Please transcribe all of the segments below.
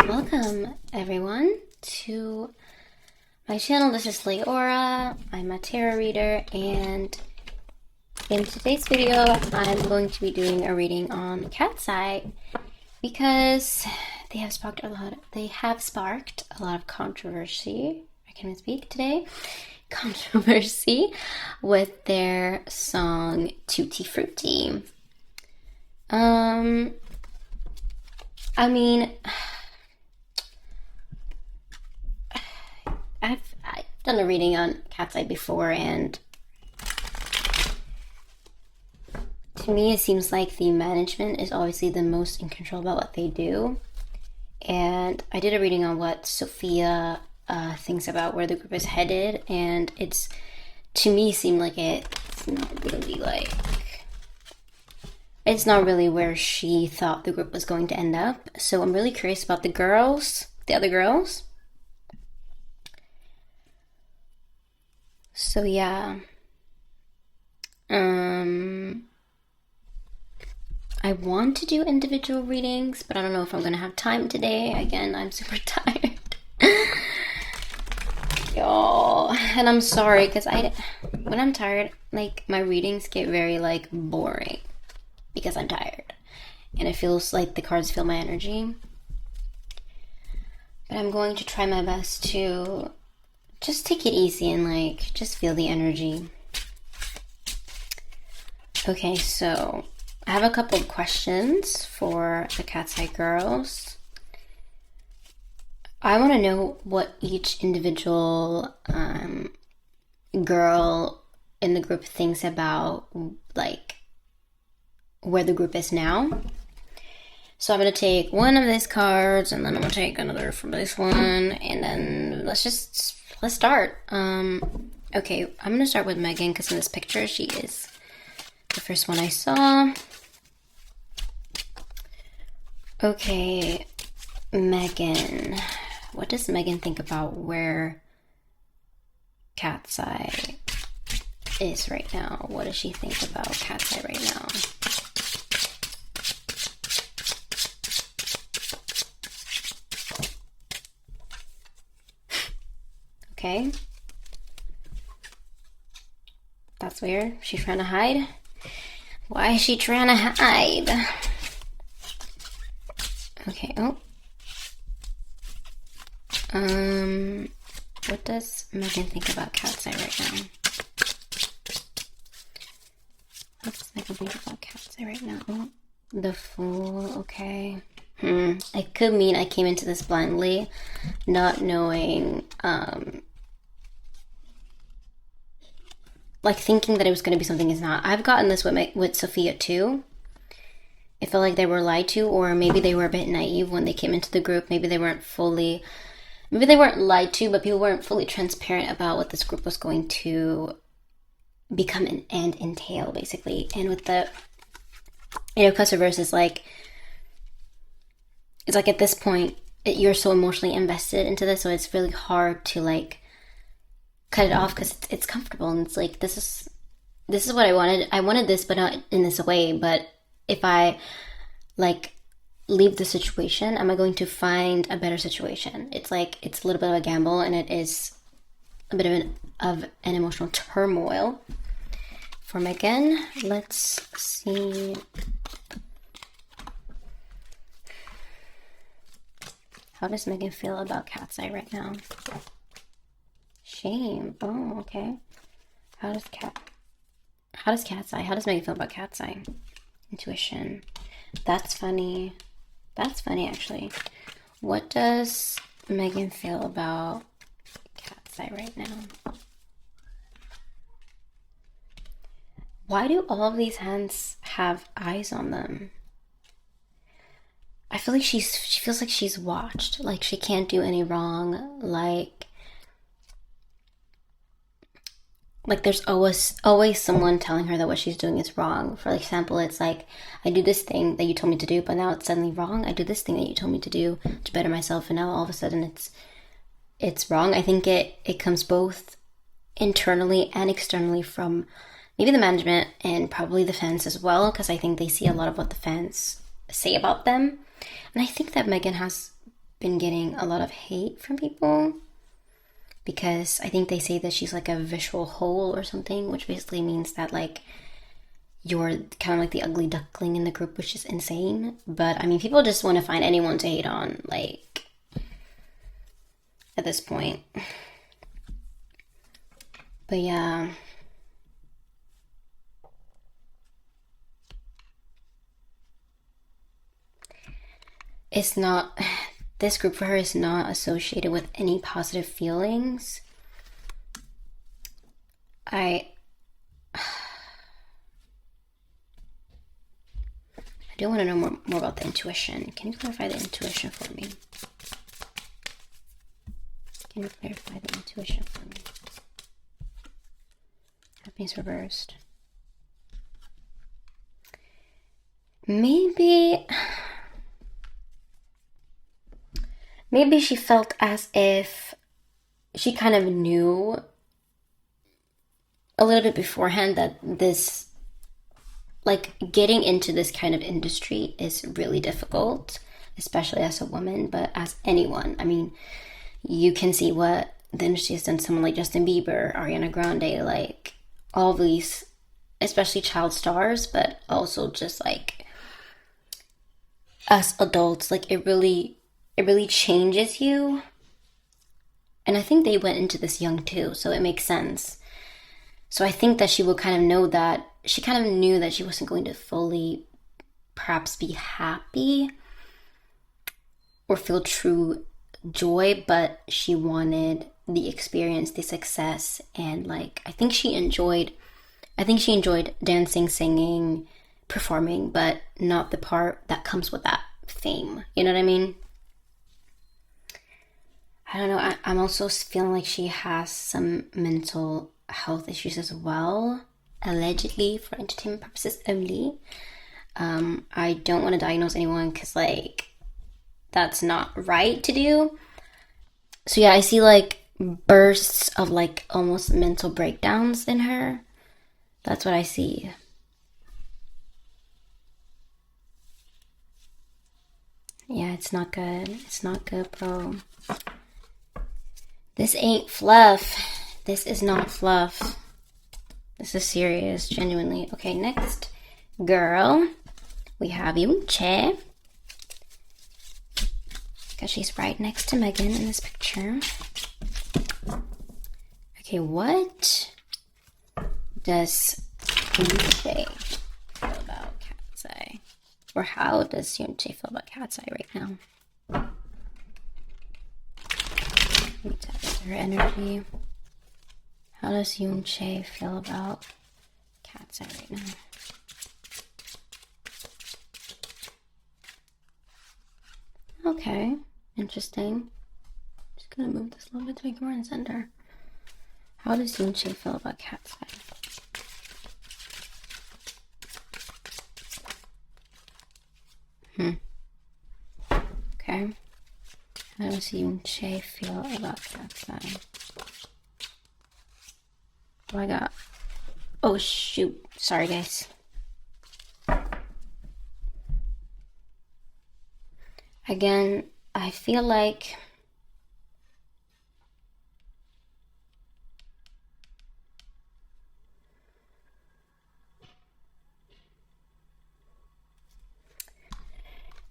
Welcome everyone to my channel. This is Liora. I'm a tarot reader, and in today's video I'm going to be doing a reading on KATSEYE because they have sparked a lot of controversy. I can't even speak today. Controversy with their song Tutti Frutti. I mean, I've done a reading on KATSEYE before, and to me it seems like the management is obviously the most in control about what they do. And I did a reading on what Sophia thinks about where the group is headed, and it's, to me, seemed like it's not really where she thought the group was going to end up. So I'm really curious about the other girls. So yeah, I want to do individual readings, but I don't know if I'm gonna have time today. Again, I'm super tired. Y'all, and I'm sorry, because when I'm tired, like, my readings get very, like, boring because I'm tired, and it feels like the cards feel my energy. But I'm going to try my best to just take it easy and, like, just feel the energy. Okay, so I have a couple of questions for the KATSEYE girls. I want to know what each individual girl in the group thinks about, like, where the group is now. So I'm going to take one of these cards, and then I'm going to take another from this one, and then let's start. Okay, I'm going to start with Megan, because in this picture, she is the first one I saw. Okay, Megan. What does Megan think about where KATSEYE is right now? What does she think about KATSEYE right now? Okay. That's weird. She's trying to hide? Why is she trying to hide? Okay, oh. What does Megan think about KATSEYE right now? What does Megan think about KATSEYE right now? Oh, the Fool, okay. It could mean I came into this blindly, not knowing, like, thinking that it was going to be something it's not. I've gotten this with Sophia too. It felt like they were lied to, or maybe they were a bit naive when they came into the group. Maybe they weren't lied to, but people weren't fully transparent about what this group was going to become and entail, basically. And with the, Custoverse is like, it's like at this point, you're so emotionally invested into this, so it's really hard to, like, cut it off, because it's comfortable, and it's like, this is what I wanted. I wanted this, but not in this way. But if I, like, leave the situation, am I going to find a better situation? It's like, it's a little bit of a gamble, and it is a bit of an emotional turmoil for Megan. Let's see. How does Megan feel about KATSEYE right now? Shame. Oh, okay. How does Megan feel about KATSEYE? Intuition. That's funny. That's funny, actually. What does Megan feel about KATSEYE right now? Why do all of these hands have eyes on them? I feel like she feels like she's watched. Like, she can't do any wrong. Like there's always someone telling her that what she's doing is wrong. For example, it's like, I do this thing that you told me to do, but now it's suddenly wrong. I do this thing that you told me to do to better myself, and now all of a sudden it's wrong. I think it comes both internally and externally from maybe the management and probably the fans as well, because I think they see a lot of what the fans say about them. And I think that Megan has been getting a lot of hate from people because I think they say that she's like a visual whole or something, which basically means that like you're kind of like the ugly duckling in the group, which is insane. But I mean, people just want to find anyone to hate on, like, at this point. But yeah. It's not, this group for her is not associated with any positive feelings. I do want to know more about the intuition. Can you clarify the intuition for me? Can you clarify the intuition for me? Happiness reversed. Maybe she felt as if she kind of knew a little bit beforehand that this, like, getting into this kind of industry is really difficult, especially as a woman, but as anyone. I mean, you can see what the industry has done to someone like Justin Bieber, Ariana Grande, like, all these, especially child stars, but also just, like, us adults. Like, it really changes you. And I think they went into this young too, so it makes sense. So I think that she will kind of know that, she kind of knew that she wasn't going to fully perhaps be happy or feel true joy, but she wanted the experience, the success, and like, I think she enjoyed dancing, singing, performing, but not the part that comes with that fame. You know what I mean? I don't know. I'm also feeling like she has some mental health issues as well, allegedly, for entertainment purposes only. I don't want to diagnose anyone because, like, that's not right to do. So yeah, I see like bursts of like almost mental breakdowns in her. That's what I see. Yeah, it's not good. It's not good, bro. This ain't fluff. This is not fluff. This is serious, genuinely. Okay, next girl, we have Yoonchae, because she's right next to Megan in this picture. Okay, what does Yoonchae feel about KATSEYE? Or how does Yoonchae feel about KATSEYE right now? Let me tap into her energy. How does Yoonchae feel about KATSEYE right now? Okay, interesting. Just gonna move this a little bit to make it more in the center. How does Yoonchae feel about KATSEYE? Okay. How does Yoonchae feel about KATSEYE? Oh, I got... Oh, shoot. Sorry, guys. Again, I feel like...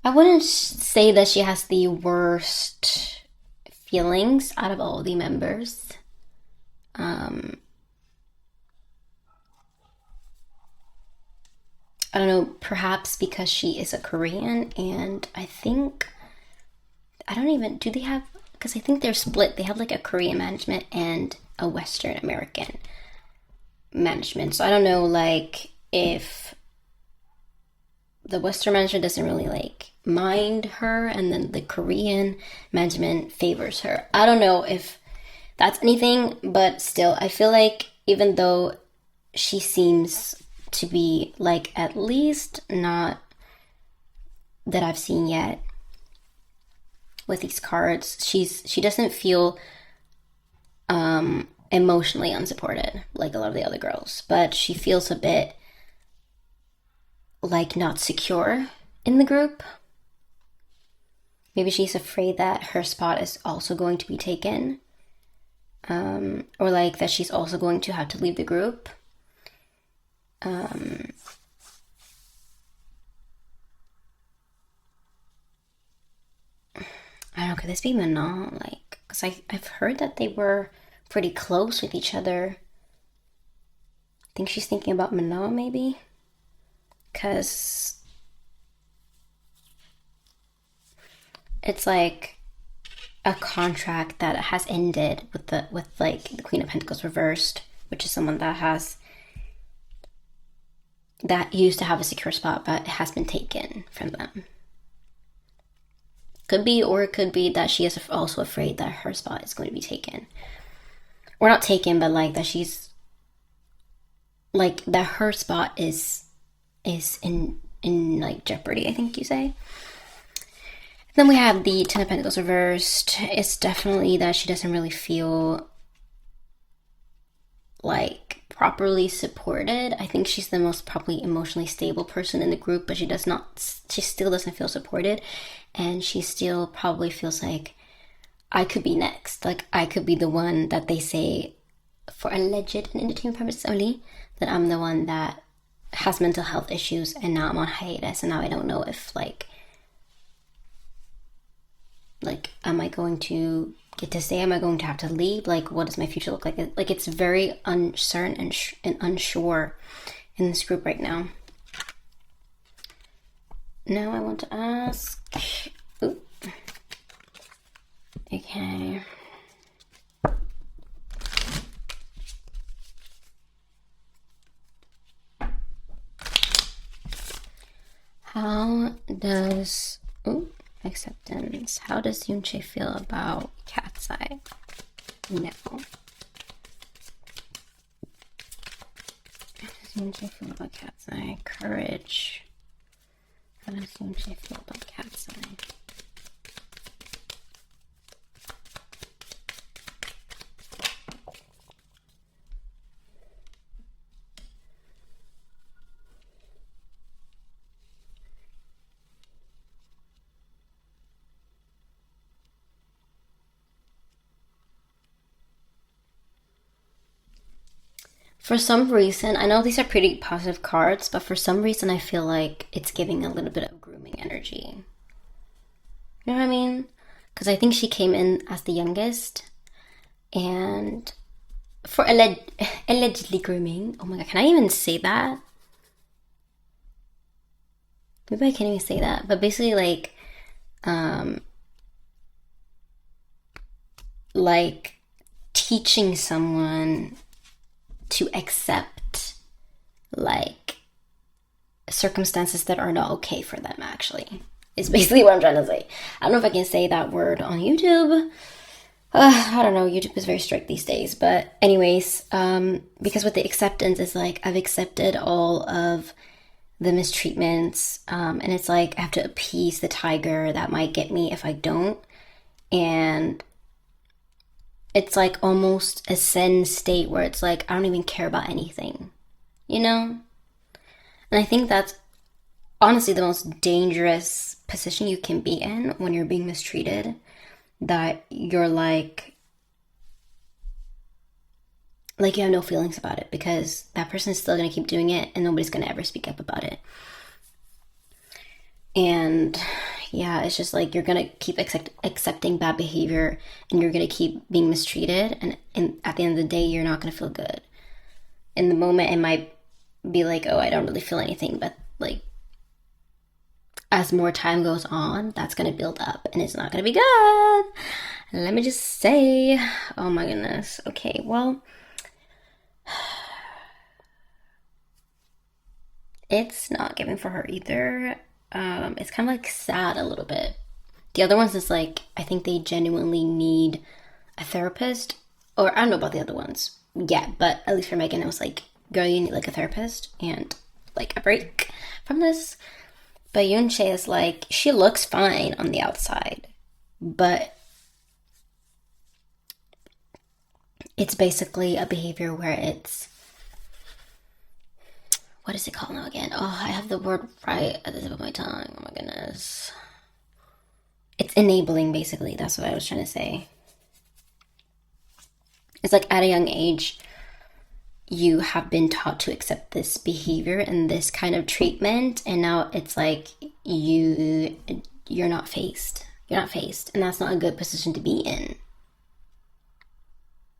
I wouldn't say that she has the worst feelings out of all the members. I don't know, perhaps because she is a Korean, and I think, I don't even, do they have, because I think they're split. They have like a Korean management and a Western American management. So I don't know, like, if the Western management doesn't really like mind her and then the Korean management favors her. I don't know if that's anything, but still, I feel like even though she seems to be like, at least not that I've seen yet with these cards, she doesn't feel emotionally unsupported like a lot of the other girls, but she feels a bit like not secure in the group. Maybe she's afraid that her spot is also going to be taken, or like that she's also going to have to leave the group. I don't know, could this be Manon? Like, because I've heard that they were pretty close with each other. I think she's thinking about Manon, maybe? Because it's like a contract that has ended with like the Queen of Pentacles reversed, which is someone that used to have a secure spot but it has been taken from them. Could be, or it could be that she is also afraid that her spot is going to be taken. Or not taken, but like that she's like that her spot is in like jeopardy, I think you say. Then we have the Ten of Pentacles reversed. It's definitely that she doesn't really feel like properly supported. I think she's the most probably emotionally stable person in the group, but she still doesn't feel supported. And she still probably feels like I could be next. Like I could be the one that they say, for alleged and entertainment purposes only, that I'm the one that has mental health issues and now I'm on hiatus and now I don't know if like am I going to get to stay? Am I going to have to leave? Like what does my future look like? Like it's very uncertain and unsure in this group right now. Now I want to ask, ooh. Okay. How does, acceptance. How does Yoonchae feel about KATSEYE now? How does Yoonchae feel about KATSEYE? Courage. How does Yoonchae feel about KATSEYE? For some reason, I know these are pretty positive cards, but for some reason I feel like it's giving a little bit of grooming energy. You know what I mean? Because I think she came in as the youngest, and for allegedly grooming. Oh my god, can I even say that? Maybe I can't even say that, but basically like teaching someone to accept like circumstances that are not okay for them, actually, is basically what I'm trying to say. I don't know if I can say that word on YouTube. I don't know, YouTube is very strict these days, but anyways, because with the acceptance is like I've accepted all of the mistreatments, and it's like I have to appease the tiger that might get me if I don't, and it's like almost a zen state where it's like I don't even care about anything, you know? And I think that's honestly the most dangerous position you can be in when you're being mistreated, that you're like you have no feelings about it, because that person is still going to keep doing it and nobody's going to ever speak up about it. And yeah, it's just like you're gonna keep accepting bad behavior and you're gonna keep being mistreated, and at the end of the day you're not gonna feel good. In the moment it might be like, oh, I don't really feel anything, but like as more time goes on, that's gonna build up and it's not gonna be good. Let me just say, oh my goodness. Okay, well, it's not giving for her either. It's kind of like sad a little bit. The other ones is like, I think they genuinely need a therapist, or I don't know about the other ones yet, but at least for Megan, it was like, girl, you need like a therapist and like a break from this. But Yoonchae is like, she looks fine on the outside, but it's basically a behavior where it's, what is it called now again? Oh, I have the word right at the tip of my tongue. Oh my goodness. it's enabling, basically. That's what I was trying to say. It's like at a young age, you have been taught to accept this behavior and this kind of treatment, and now it's like you're not faced. You're not faced, and that's not a good position to be in.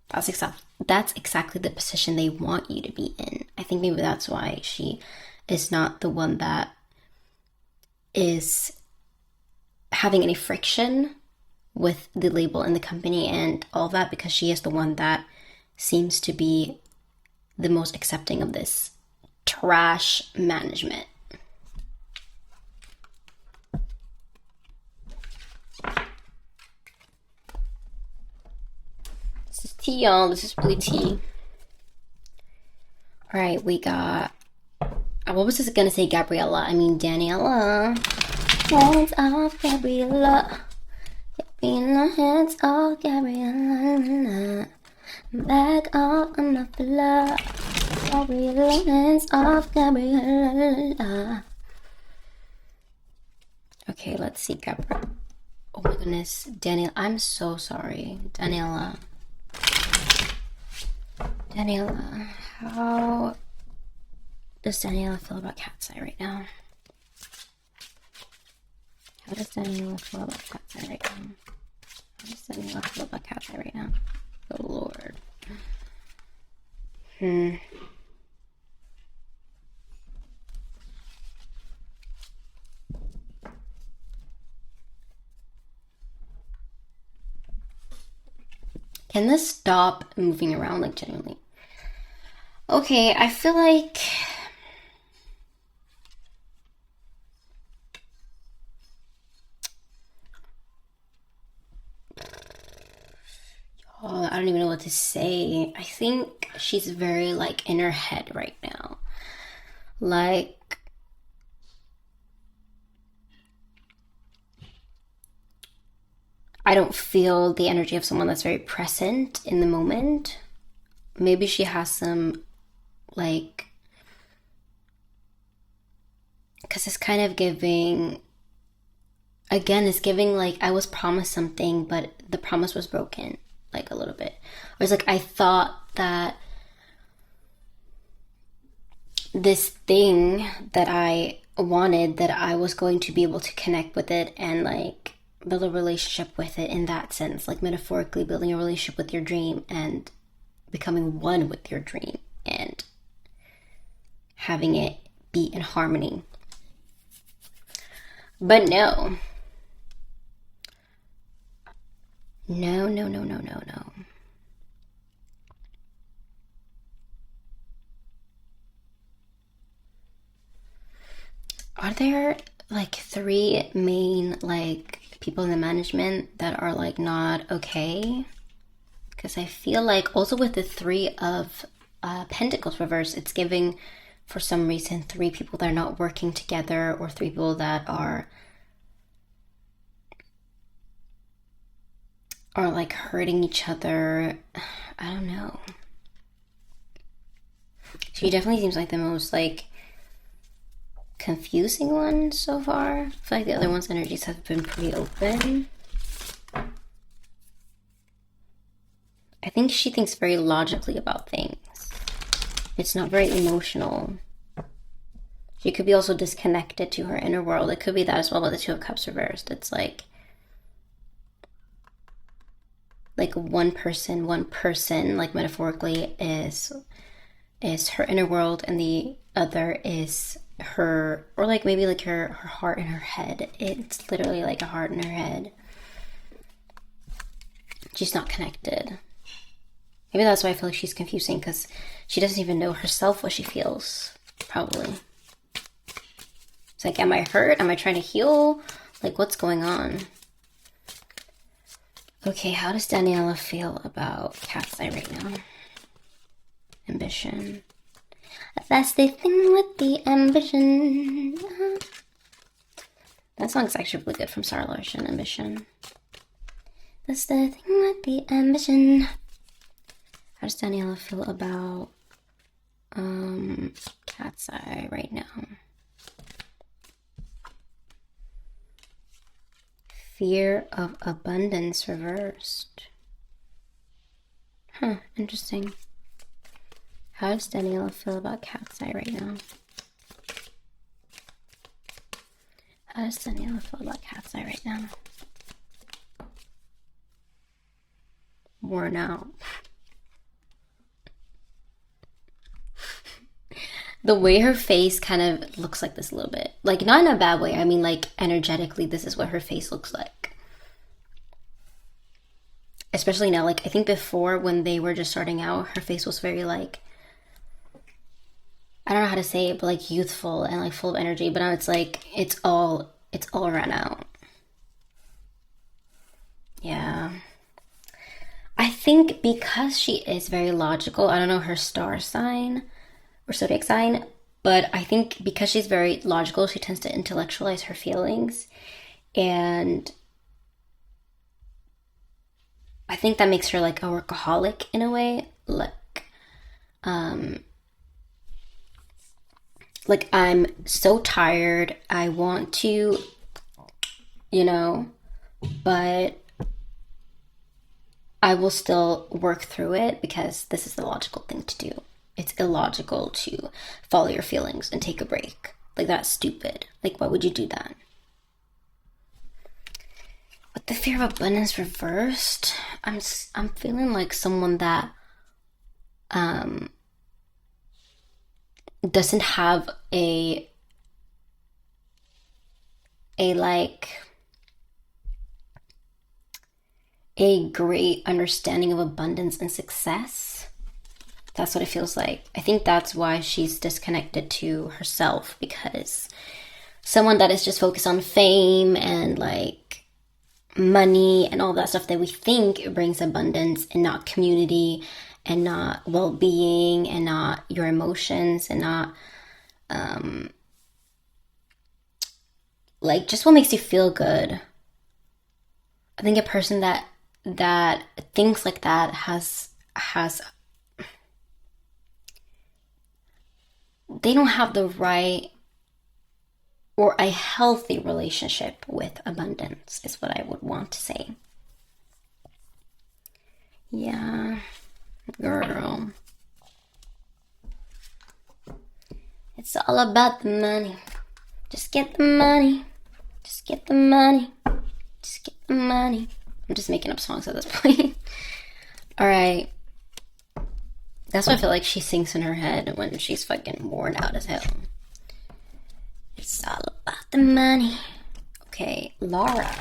That's exactly the position they want you to be in. I think maybe that's why she is not the one that is having any friction with the label and the company and all that, because she is the one that seems to be the most accepting of this trash management. This is tea, y'all. This is really tea. All right, we got... what was this gonna say? Gabriella. I mean, Daniela. Hands off, Gabriella. Hands off, Gabriella. Back off, enough love. Gabriella, hands off, Gabriella. Okay, let's see, Gabriella. Oh my goodness, Daniela. I'm so sorry, Daniela. Daniela, how does Daniela feel about KATSEYE right now? How does Daniela feel about KATSEYE right now? How does Daniela feel about KATSEYE right now? Oh Lord. Can this stop moving around, like, genuinely? Okay, I feel like... oh, I don't even know what to say. I think she's very, like, in her head right now. Like... I don't feel the energy of someone that's very present in the moment. Maybe she has some, like... because it's kind of giving... again, it's giving, like, I was promised something, but the promise was broken, like, a little bit. Or it's like, I thought that this thing that I wanted, that I was going to be able to connect with it and, like, build a relationship with it in that sense, like, metaphorically building a relationship with your dream and becoming one with your dream and having it be in harmony. But no. No. Are there, like, 3 main, like, people in the management that are, like, not okay? Because I feel like also with the 3 of Pentacles reverse, it's giving, for some reason, 3 people that are not working together, or 3 people that are like hurting each other. I don't know. She definitely seems like the most, like, confusing one so far. I feel like the other one's energies have been pretty open. I think she thinks very logically about things. It's not very emotional. She could be also disconnected to her inner world. It could be that as well with the 2 of Cups reversed. It's like one person, like, metaphorically is her inner world, and the other is her, or like maybe like her heart in her head. It's literally like a heart in her head. She's not connected. Maybe that's why I feel like she's confusing, because she doesn't even know herself what she feels, probably. It's like, am I hurt? Am I trying to heal? Like, what's going on? Okay, how does Daniela feel about KATSEYE right now? Ambition. That's the thing with the ambition. That song's actually really good, from Sarah Larson, Ambition. That's the thing with the ambition. How does Daniela feel about KATSEYE right now? Fear of abundance reversed. Huh, interesting. How does Daniela feel about KATSEYE right now? How does Daniela feel about KATSEYE right now? Worn out. The way her face kind of looks like this a little bit. Like, not in a bad way. I mean, like, energetically, this is what her face looks like. Especially now, like, I think before when they were just starting out, her face was very, like, I don't know how to say it, but, like, youthful and, like, full of energy. But now it's, like, it's all run out. Yeah. I think because she is very logical, I don't know her star sign or zodiac sign, but I think because she's very logical, she tends to intellectualize her feelings, and I think that makes her like a workaholic in a way. Like I'm so tired, I want to, but I will still work through it because this is the logical thing to do. It's illogical to follow your feelings and take a break. Like, that's stupid. Like, why would you do that? With the fear of abundance reversed, I'm feeling like someone that doesn't have a great understanding of abundance and success. That's what it feels like. I think that's why she's disconnected to herself, because someone that is just focused on fame and like money and all that stuff that we think brings abundance, and not community and not well-being and not your emotions and not like just what makes you feel good. I think a person that thinks like that has they don't have the right or a healthy relationship with abundance, is what I would want to say. Yeah, girl. It's all about the money. Just get the money. Just get the money. Just get the money. I'm just making up songs at this point. Alright. That's what I feel like she sings in her head when she's fucking worn out as hell. It's all about the money. Okay, Lara.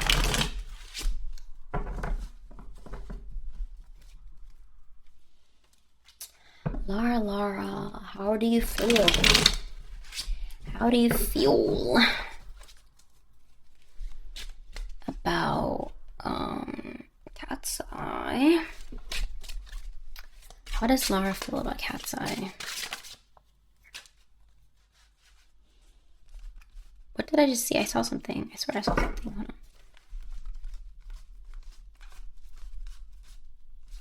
Lara, how do you feel? How do you feel about KATSEYE? How does Lara feel about KATSEYE? What did I just see? I saw something. I swear I saw something. Hold on.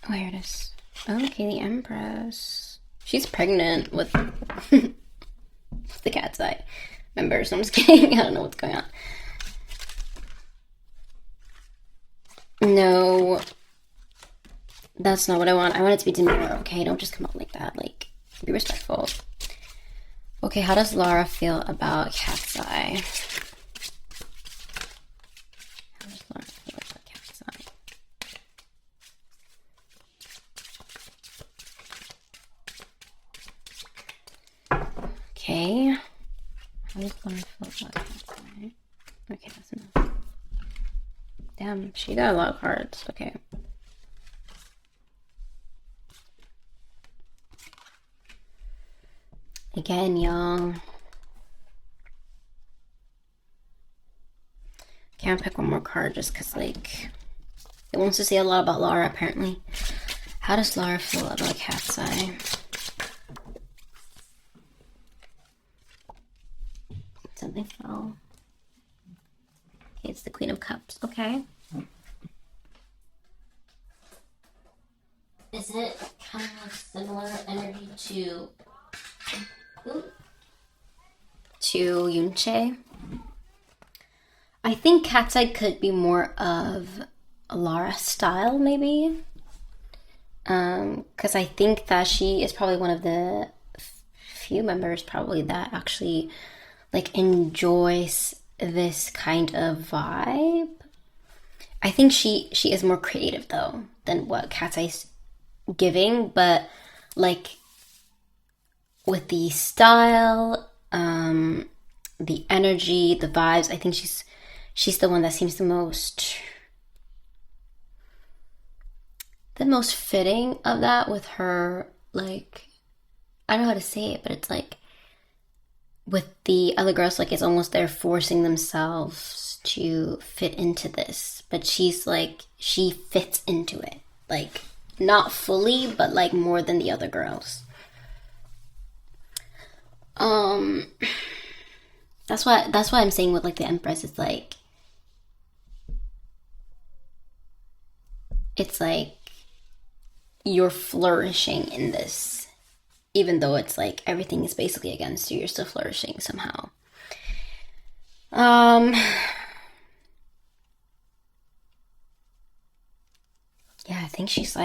Oh, here it is. Okay, the Empress. She's pregnant with the KATSEYE members. I'm just kidding. I don't know what's going on. No, that's not what I want. I want it to be Daniela, okay? Don't just come out like that. Like, be respectful. Okay, how does Lara feel about KATSEYE? How does Lara feel about KATSEYE? Okay. How does Lara feel about KATSEYE? Okay, that's enough. Damn, she got a lot of cards. Okay. Again, y'all. Can't pick one more card just because, like, it wants to say a lot about Lara, apparently. How does Lara feel about KATSEYE? Something fell. Okay, it's the Queen of Cups. Okay. Is it kind of similar energy to Yoonchae? I think KATSEYE could be more of a Lara style, maybe. Because I think that she is probably one of the few members probably that actually like enjoys this kind of vibe. I think she is more creative though than what KATSEYE's giving, but like with the style, the energy, the vibes, I think she's the one that seems the most fitting of that with her, like, I don't know how to say it, but it's like with the other girls, like it's almost they're forcing themselves to fit into this, but she's like, she fits into it, like not fully, but like more than the other girls. That's why I'm saying with like the Empress, it's like you're flourishing in this, even though it's like everything is basically against you, you're still flourishing somehow. Yeah, I think she's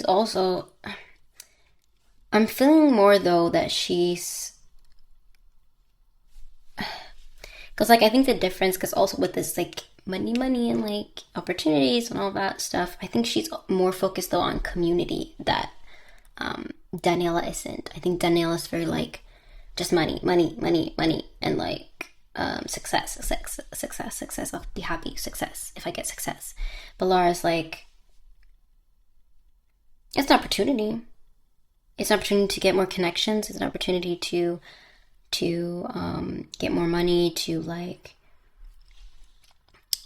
also, I'm feeling more though that because like I think the difference, because also with this like money and like opportunities and all that stuff, I think she's more focused though on community that Daniela isn't. I think Daniela's very like just money, and like success. I'll be happy, success if I get success. But Lara's like, it's an opportunity. It's an opportunity to get more connections. It's an opportunity to get more money, to like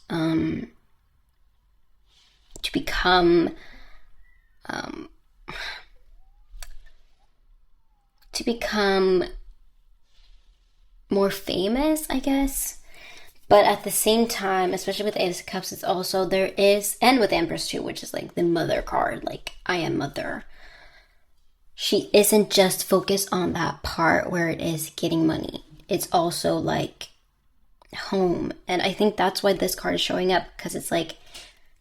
to become more famous, I guess. But at the same time, especially with Ace of Cups, it's also there is, and with Empress too, which is like the mother card, like I am mother. She isn't just focused on that part where it is getting money. It's also like home. And I think that's why this card is showing up, because it's like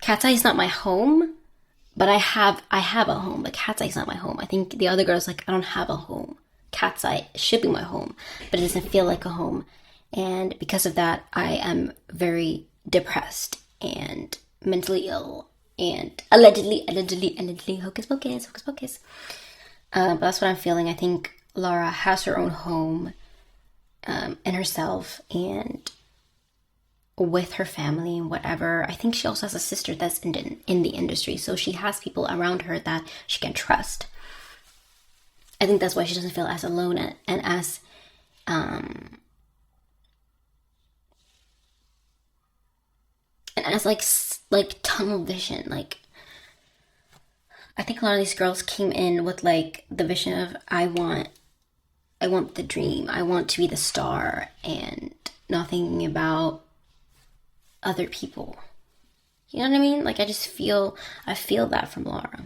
KATSEYE is not my home, but I have a home. But KATSEYE is not my home. I think the other girl's like, I don't have a home. KATSEYE should be my home, but it doesn't feel like a home. And because of that, I am very depressed and mentally ill and allegedly, hocus pocus. But that's what I'm feeling. I think Lara has her own home in herself and with her family and whatever. I think she also has a sister that's in the industry, so she has people around her that she can trust. I think that's why she doesn't feel as alone and as like tunnel vision. Like I think a lot of these girls came in with like the vision of I want the dream. I want to be the star, and not thinking about other people. You know what I mean? Like I feel that from Lara.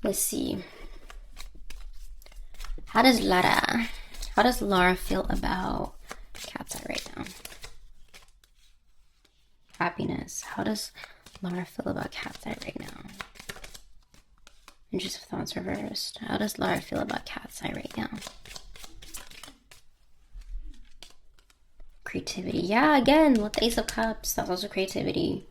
Let's see. How does Lara feel about KATSEYE right now? Happiness. How does Lara feel about KATSEYE right now? Intrusive thoughts reversed. How does Lara feel about KATSEYE right now? Creativity. Yeah, again, with the Ace of Cups, that's also creativity.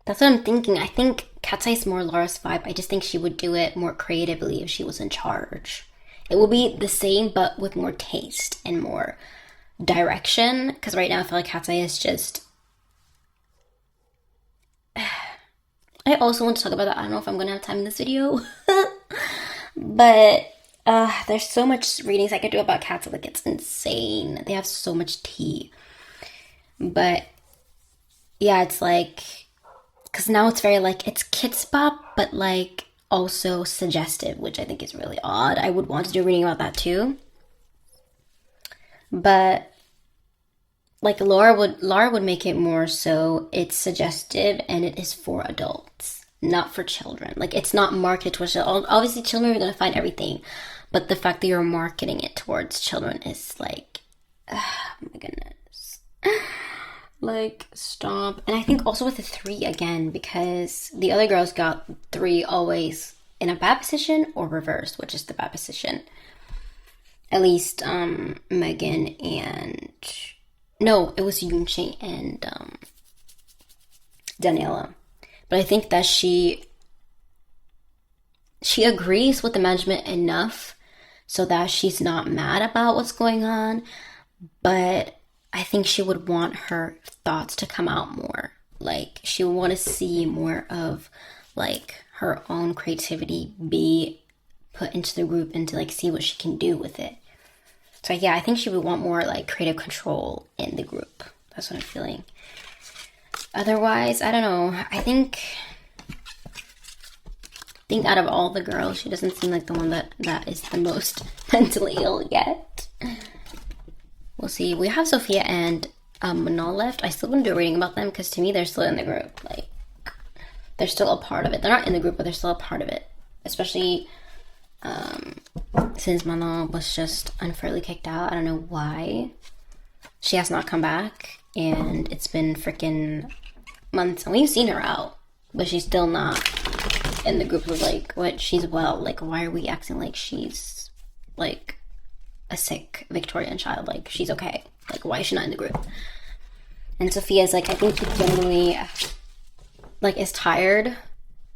That's what I'm thinking. I think KATSEYE is more Lara's vibe. I just think she would do it more creatively if she was in charge. It will be the same, but with more taste and more direction. Because right now I feel like KATSEYE is just... I also want to talk about that. I don't know if I'm going to have time in this video. But there's so much readings I could do about KATSEYE. Like, it's insane. They have so much tea. But yeah, it's like... Because now it's very like, it's kids pop, but like also suggestive, which I think is really odd. I would want to do a reading about that too. But like Lara would make it more so it's suggestive and it is for adults, not for children. Like it's not marketed towards children. Obviously children are going to find everything, but the fact that you're marketing it towards children is like, oh my goodness. Like, stop. And I think also with the 3 again, because the other girls got 3 always in a bad position or reversed, which is the bad position. At least Megan and no, it was Yoonchae and Daniela. But I think that she agrees with the management enough so that she's not mad about what's going on, but I think she would want her thoughts to come out more. Like, she would want to see more of like her own creativity be put into the group and to like see what she can do with it. So yeah, I think she would want more like creative control in the group. That's what I'm feeling. Otherwise, I don't know. I think out of all the girls, she doesn't seem like the one that is the most mentally ill yet. We'll see. We have Sophia and Manon left. I still want to do a reading about them because to me they're still in the group. Like, they're still a part of it. They're not in the group, but they're still a part of it. Especially since Manon was just unfairly kicked out. I don't know why. She has not come back, and it's been freaking months, and we've seen her out, but she's still not in the group. Of like, what? She's well. Like, why are we acting like she's like a sick Victorian child? Like, she's okay. Like, why is she not in the group? And Sophia's like, I think she genuinely like is tired.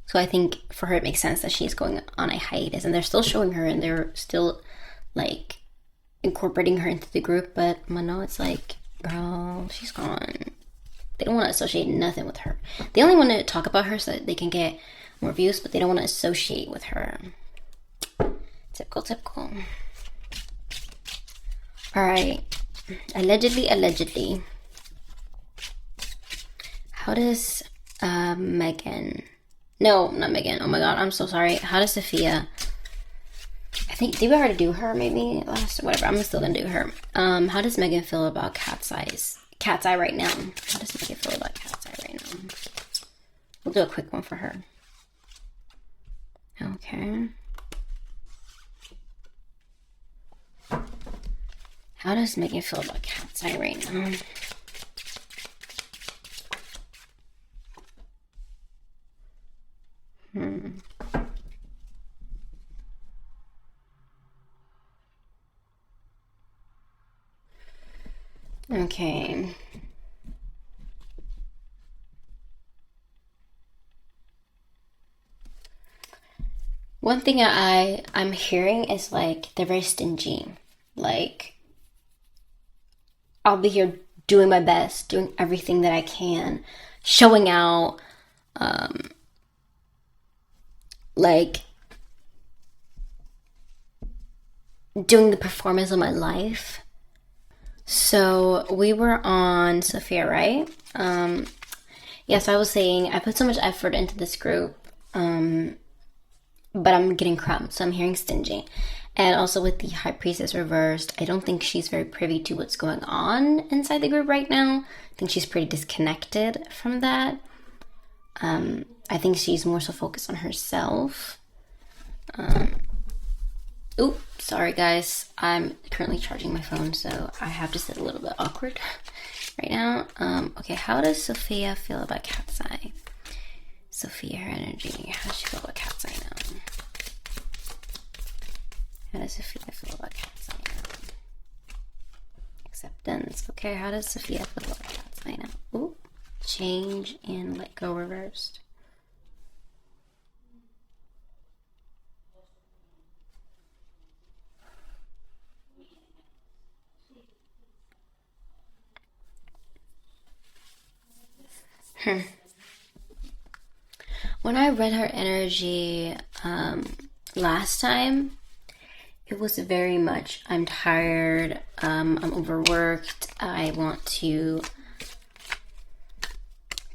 So I think for her it makes sense that she's going on a hiatus, and they're still showing her and they're still like incorporating her into the group. But Manon, it's like, girl, she's gone. They don't want to associate nothing with her. They only want to talk about her so that they can get more views, but they don't want to associate with her. Typical. Alright. Allegedly. How does Megan... No, not Megan. Oh my god, I'm so sorry. How does Sophia... I think, did we already do her maybe last? Whatever, I'm still gonna do her. How does Megan feel about KATSEYE right now? How does Megan feel about KATSEYE right now? We'll do a quick one for her. Okay. How does Megan feel about KATSEYE right now? Okay. One thing I'm hearing is like they're very stingy. Like, I'll be here doing my best, doing everything that I can, showing out, like doing the performance of my life. So we were on Sophia, right? Yes, I was saying I put so much effort into this group, but I'm getting crumbs, so I'm hearing stingy. And also with the High Priestess reversed, I don't think she's very privy to what's going on inside the group right now. I think she's pretty disconnected from that. I think she's more so focused on herself. Oops, sorry guys. I'm currently charging my phone, so I have to sit a little bit awkward right now. Okay, how does Sophia feel about KATSEYE? Sophia, her energy. How does she feel about KATSEYE now? How does Sophia feel about KATSEYE now? Acceptance. Okay, how does Sophia feel about KATSEYE now? Ooh, change and let go reversed. When I read her energy last time, it was very much, I'm tired, I'm overworked, I want to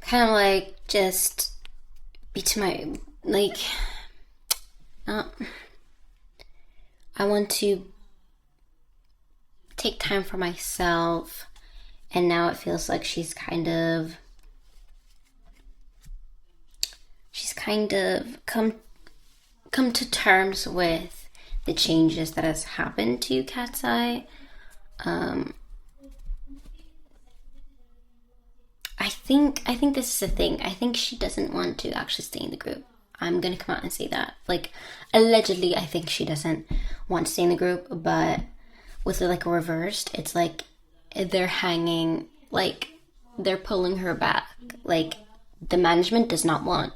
kind of like just be to my, like, I want to take time for myself, and now it feels like she's kind of come to terms with the changes that has happened to KATSEYE. think this is the thing. I think she doesn't want to actually stay in the group. I'm gonna come out and say that. Like, allegedly, I think she doesn't want to stay in the group, but with it like reversed, it's like they're hanging, like they're pulling her back. Like, the management does not want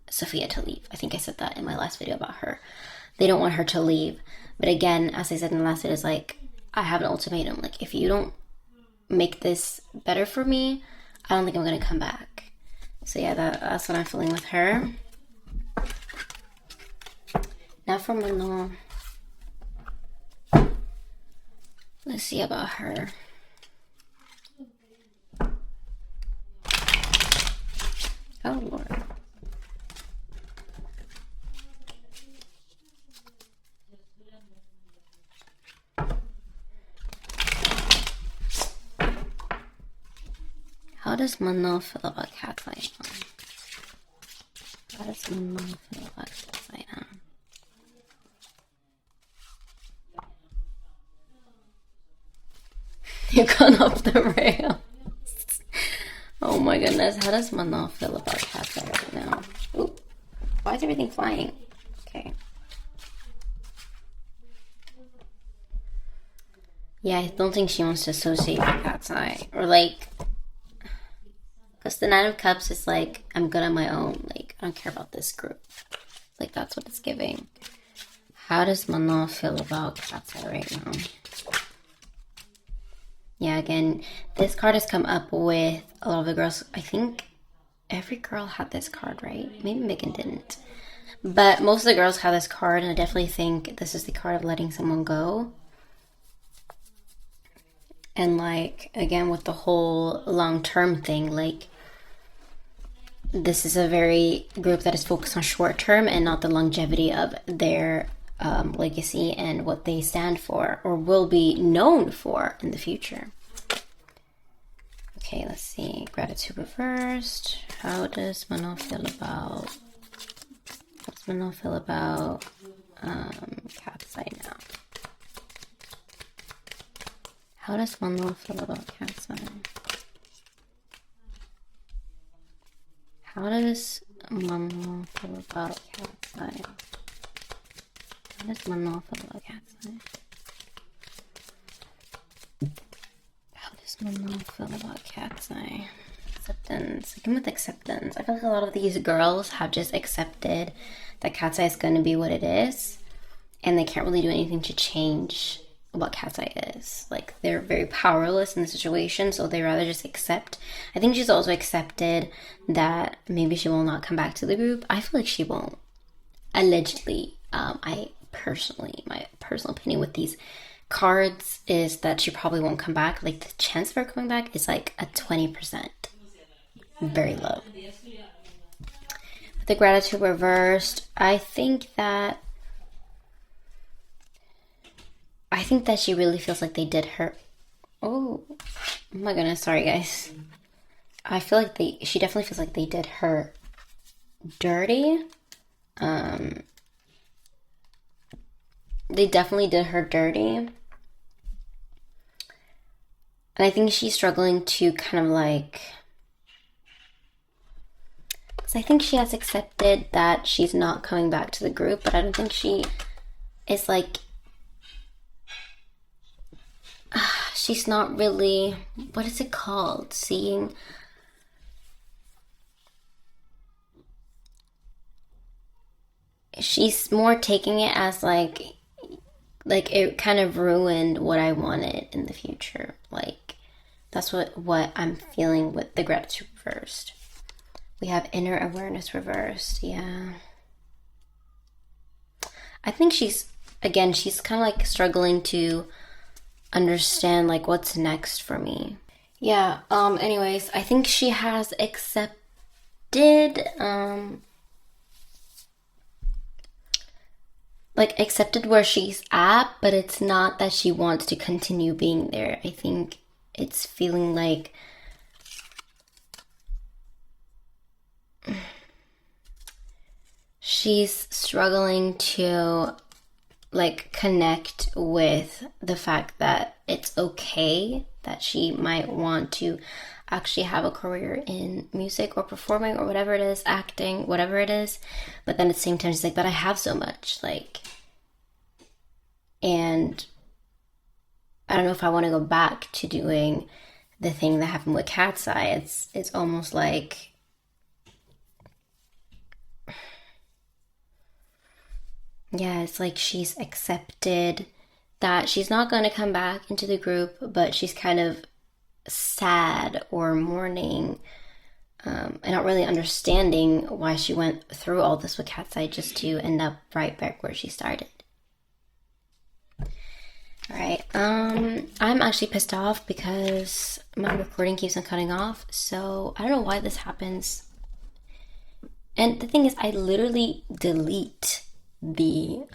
Sophia to leave. I think I said that in my last video about her. They don't want her to leave. But again, as I said in the last video, it's like, I have an ultimatum. Like, if you don't make this better for me, I don't think I'm gonna come back. So yeah, that's what I'm feeling with her. Now for Manon. Let's see about her. Oh Lord. How does Manon feel about KATSEYE? How does Manon feel about KATSEYE? You've gone off the rails. Oh my goodness. How does Manon feel about KATSEYE right now? Ooh. Why is everything flying? Okay. Yeah, I don't think she wants to associate with KATSEYE. Or like, because the Nine of Cups is like, I'm good on my own. Like, I don't care about this group. Like, that's what it's giving. How does Manon feel about KATSEYE right now? Yeah, again, this card has come up with a lot of the girls. I think every girl had this card, right? Maybe Megan didn't. But most of the girls have this card, and I definitely think this is the card of letting someone go. And like, again, with the whole long-term thing, like, this is a very group that is focused on short-term and not the longevity of their legacy and what they stand for or will be known for in the future. Okay, let's see. Gratitude reversed. How does Manon feel about... How does Manon feel about KATSEYE now? How does Manon feel about KATSEYE? How does Manon feel about KATSEYE? How does Manon feel about KATSEYE? How does Manon feel about KATSEYE? Acceptance. Again with acceptance. I feel like a lot of these girls have just accepted that KATSEYE is going to be what it is. And they can't really do anything to change what KATSEYE is. Like, they're very powerless in the situation, so they rather just accept. I think she's also accepted that maybe she will not come back to the group. I feel like she won't. Allegedly. My personal opinion with these cards is that she probably won't come back. Like, the chance of her coming back is like a 20%. Very low. With the gratitude reversed, I think that she really feels like they did her... Oh my goodness, sorry guys. I feel like she definitely feels like they did her dirty. They definitely did her dirty. And I think she's struggling to kind of like... Because I think she has accepted that she's not coming back to the group, but I don't think she is like... she's not really... What is it called? Seeing... She's more taking it as like it kind of ruined what I wanted in the future. Like, that's what I'm feeling with the gratitude reversed. We have inner awareness reversed. Yeah. I think she's kind of like struggling to understand like what's next for me. Yeah, anyways, I think she has accepted accepted where she's at, but it's not that she wants to continue being there. I think it's feeling like she's struggling to like connect with the fact that it's okay that she might want to actually have a career in music or performing or whatever it is, acting, whatever it is. But then at the same time, she's like, but I have so much, like, and I don't know if I want to go back to doing the thing that happened with KATSEYE. It's almost like, yeah, it's like she's accepted that she's not going to come back into the group, but she's kind of sad or mourning, and not really understanding why she went through all this with KATSEYE just to end up right back where she started. Alright, I'm actually pissed off because my recording keeps on cutting off, so I don't know why this happens. And the thing is, I literally delete the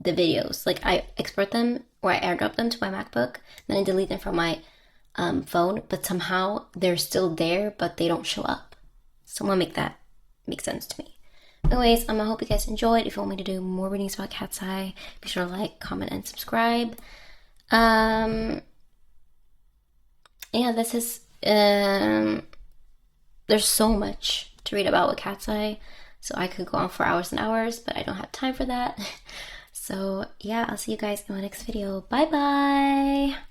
videos. Like, I export them or I airdrop them to my MacBook, then I delete them from my phone, but somehow they're still there, but they don't show up. Someone make that make sense to me. Anyways, I hope you guys enjoyed. If you want me to do more readings about KATSEYE, be sure to like, comment, and subscribe. Yeah, this is there's so much to read about with KATSEYE, so I could go on for hours and hours, but I don't have time for that. So yeah, I'll see you guys in my next video. Bye bye.